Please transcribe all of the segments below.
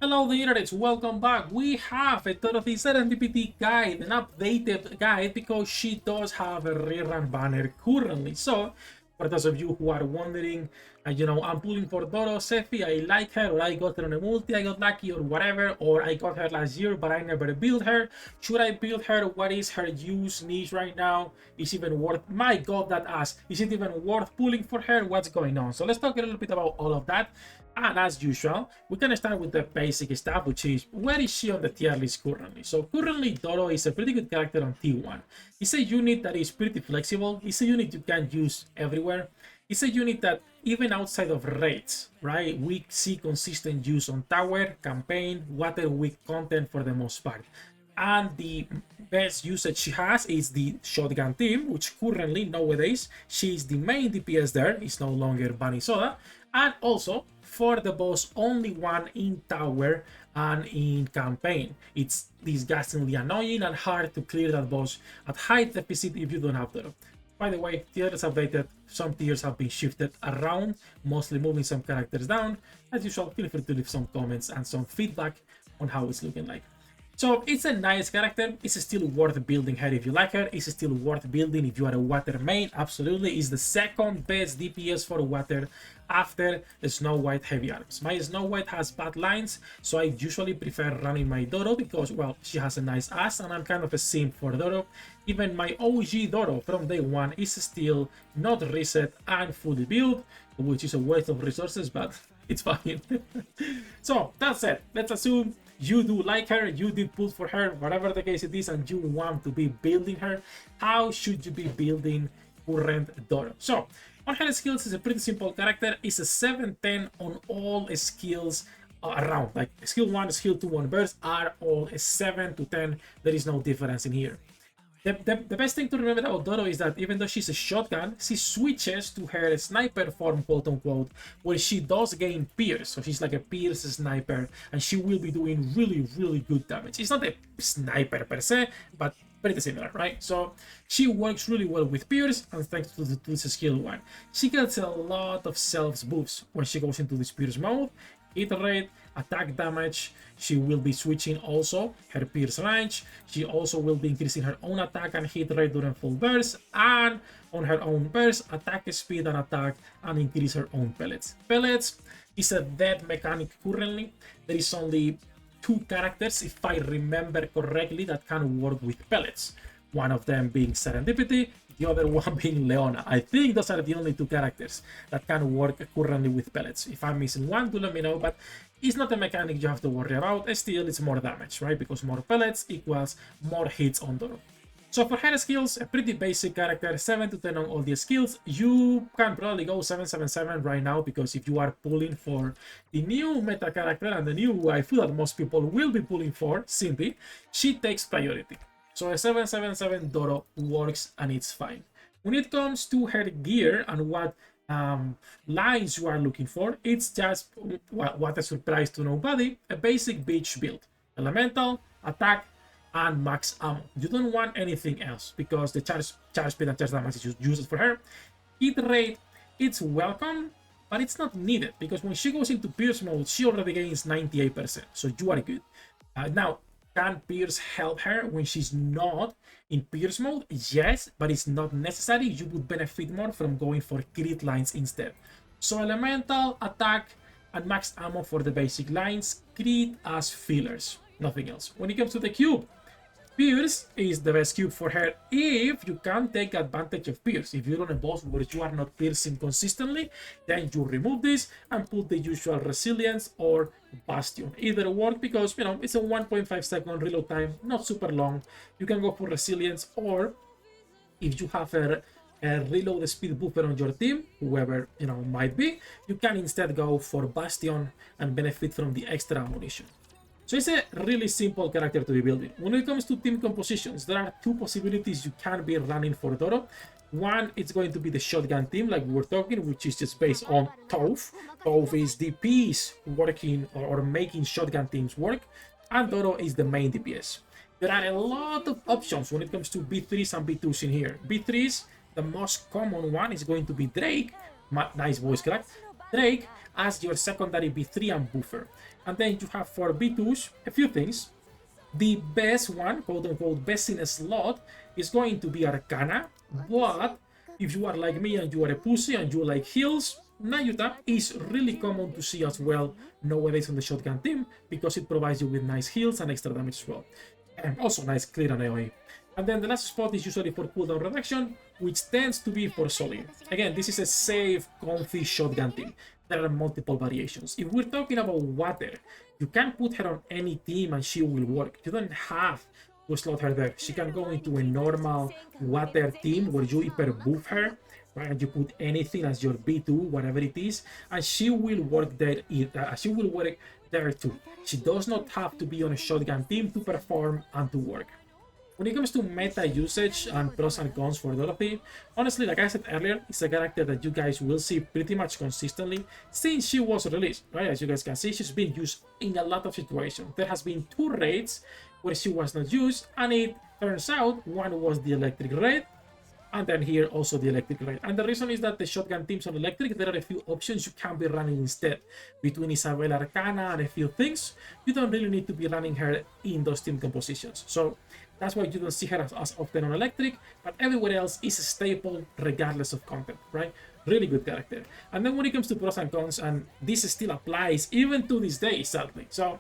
Hello the internet, welcome back. We have a Dorothy Serendipity guide, an updated guide because she does have a rerun banner currently. So for those of you who are wondering, I'm pulling for Doro, Sefhi, I like her, or I got her on a multi, I got lucky, or whatever, or I got her last year, but I never built her. Should I build her? What is her use niche right now? Is it even worth, my god, that ass, is it even worth pulling for her? What's going on? So let's talk a little bit about all of that. And as usual, we can start with the basic stuff, which is where is she on the tier list currently? So currently, Doro is a pretty good character on T1. It's a unit that is pretty flexible. It's a unit you can use everywhere. It's a unit that even outside of raids, right, we see consistent use on tower, campaign, water weak content for the most part. And the best usage she has is the shotgun team, which currently nowadays she is the main DPS there. It's no longer Bunny Soda. And also for the boss, only one in tower and in campaign. It's disgustingly annoying and hard to clear that boss at high deficit if you don't have Doro. By the way, tiers updated, some tiers have been shifted around, mostly moving some characters down. As usual, feel free to leave some comments and some feedback on how it's looking like. So it's a nice character. It's still worth building her if you like her. It's still worth building if you are a water main. Absolutely. It's the second best DPS for water after Snow White Heavy Arms. My Snow White has bad lines, so I usually prefer running my Doro because, well, she has a nice ass and I'm kind of a simp for Doro. Even my OG Doro from day one is still not reset and fully built, which is a waste of resources, but it's fine. So that's it. Let's assume you do like her, you did pull for her, whatever the case it is, and you want to be building her. How should you be building current Doro? So on her skills, is a pretty simple character. It's a 7-10 on all skills around. Like skill 1, skill 2, 1 burst are all a 7 to 10. There is no difference in here. The best thing to remember about Doro is that even though she's a shotgun, she switches to her sniper form, quote unquote, where she does gain pierce. So she's like a pierce sniper, and she will be doing really, really good damage. It's not a sniper per se, but pretty similar, right? So she works really well with pierce, and thanks to this skill 1. She gets a lot of self boosts when she goes into this pierce mode. Hit rate, attack damage. She will be switching also her pierce range. She also will be increasing her own attack and hit rate during full burst, and on her own burst, attack speed and attack, and increase her own pellets. Pellets is a dead mechanic currently. There is only 2 characters, if I remember correctly, that can work with pellets. One of them being Serendipity, the other one being Leona. I think those are the only 2 characters that can work currently with pellets. If I'm missing one, do let me know, but it's not a mechanic you have to worry about. Still, it's more damage, right? Because more pellets equals more hits on Doro. So for her skills, a pretty basic character, 7 to 10 on all the skills. You can probably go 777 right now, because if you are pulling for the new meta character and the new waifu that most people will be pulling for, Cindy, she takes priority. So a 777 Doro works and it's fine. When it comes to her gear and what lines you are looking for, it's just, what a surprise to nobody, a basic beach build. Elemental, attack, and max ammo. You don't want anything else because the charge speed and charge damage is used for her. Hit rate, it's welcome, but it's not needed because when she goes into pierce mode, she already gains 98%, so you are good. Now, can pierce help her when she's not in pierce mode? Yes, but it's not necessary. You would benefit more from going for crit lines instead. So elemental, attack, and max ammo for the basic lines, crit as fillers, nothing else. When it comes to the cube, pierce is the best cube for her if you can take advantage of pierce. If you're on a boss where you are not piercing consistently, then you remove this and put the usual resilience or bastion. Either work because, it's a 1.5 second reload time, not super long. You can go for resilience, or if you have a reload speed buffer on your team, whoever might be, you can instead go for bastion and benefit from the extra ammunition. So it's a really simple character to be building. When it comes to team compositions, there are 2 possibilities you can be running for Doro. One, it's going to be the shotgun team, like we were talking, which is just based on Toph. Toph is DPS working or making shotgun teams work, and Doro is the main DPS. There are a lot of options when it comes to B3s and B2s in here. B3s, the most common one is going to be Drake. Nice voice crack. Drake, as your secondary B3 and buffer. And then you have for B2s a few things. The best one, quote unquote, best in a slot is going to be Arcana, but if you are like me and you are a pussy and you like heals, Nayuta is really common to see as well nowadays on the shotgun team because it provides you with nice heals and extra damage as well. And also nice clear and AoE. And then the last spot is usually for cooldown reduction, which tends to be for Sully. Again, this is a safe, comfy shotgun team. There are multiple variations. If we're talking about water, you can put her on any team and she will work. You don't have to slot her there. She can go into a normal water team where you hyper buff her, right? And you put anything as your B2, whatever it is, and she will work there. She will work there too. She does not have to be on a shotgun team to perform and to work. When it comes to meta usage and pros and cons for Dorothy, honestly, like I said earlier, it's a character that you guys will see pretty much consistently since she was released, right? As you guys can see, she's been used in a lot of situations. There has been 2 raids where she was not used, and it turns out one was the electric raid, and then here also the electric raid. And the reason is that the shotgun teams on electric, there are a few options you can be running instead. Between Isabel Arcana and a few things, you don't really need to be running her in those team compositions. So that's why you don't see her as often on electric, but everywhere else is a staple regardless of content, right? Really good character. And then when it comes to pros and cons, and this still applies even to this day, sadly. So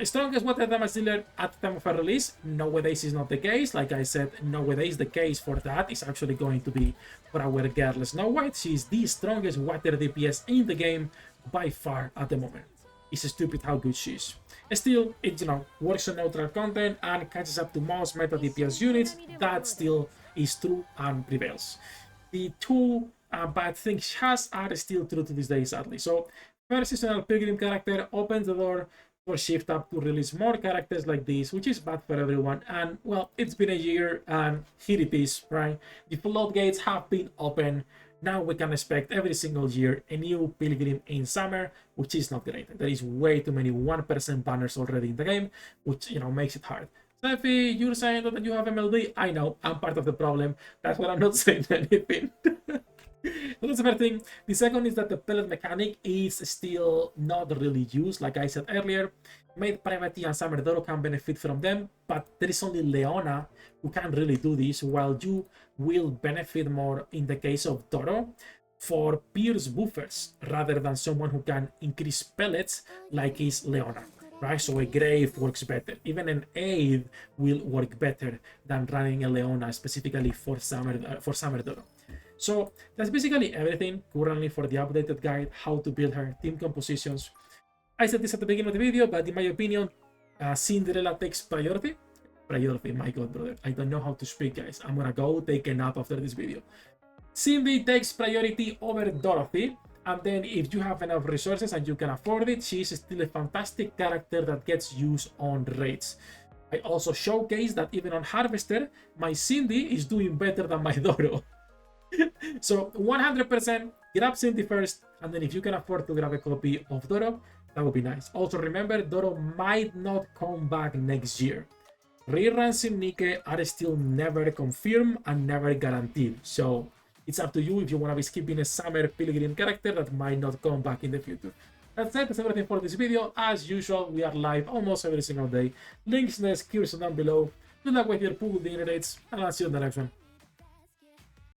strongest water damage dealer at the time of her release, nowadays is not the case. Like I said, nowadays the case for that is actually going to be for our girl Snow White. She is the strongest water DPS in the game by far at the moment. It's stupid how good she is. Still, it works on neutral content and catches up to most meta DPS units. That still is true and prevails. The 2 bad things she has are still true to this day, sadly. So, first seasonal Pilgrim character opens the door for Shift Up to release more characters like this, which is bad for everyone. And well, it's been a year and here it is, right? The floodgates have been open. Now we can expect every single year a new Pilgrim in summer, which is not great. There is way too many 1% banners already in the game, which makes it hard. Sefhi, you're saying that you have MLD? I know, I'm part of the problem. That's why I'm not saying anything. So that's the first thing. The second is that the pellet mechanic is still not really used. Like I said earlier, Maid Privateer and Summer Doro can benefit from them, but there is only Leona who can really do this, while you will benefit more in the case of Doro for Pierce buffers rather than someone who can increase pellets like is Leona, right? So a Grave works better. Even an Aid will work better than running a Leona specifically for Summer Doro. So that's basically everything currently for the updated guide, how to build her team compositions. I said this at the beginning of the video, but in my opinion, Cinderella takes priority. Priority, my god, brother. I don't know how to speak, guys. I'm gonna go take a nap after this video. Cindy takes priority over Dorothy. And then if you have enough resources and you can afford it, she's still a fantastic character that gets used on raids. I also showcase that even on Harvester, my Cindy is doing better than my Doro. So 100% grab Cindy first, and then if you can afford to grab a copy of Doro, that would be nice. Also remember, Doro might not come back next year. Reruns in Nike are still never confirmed and never guaranteed, so it's up to you if you want to be skipping a summer Pilgrim character that might not come back in the future. That's it, that's everything for this video. As usual, we are live almost every single day. Links in the description down below. Good luck with your pool dinner dates, and I'll see you in the next one.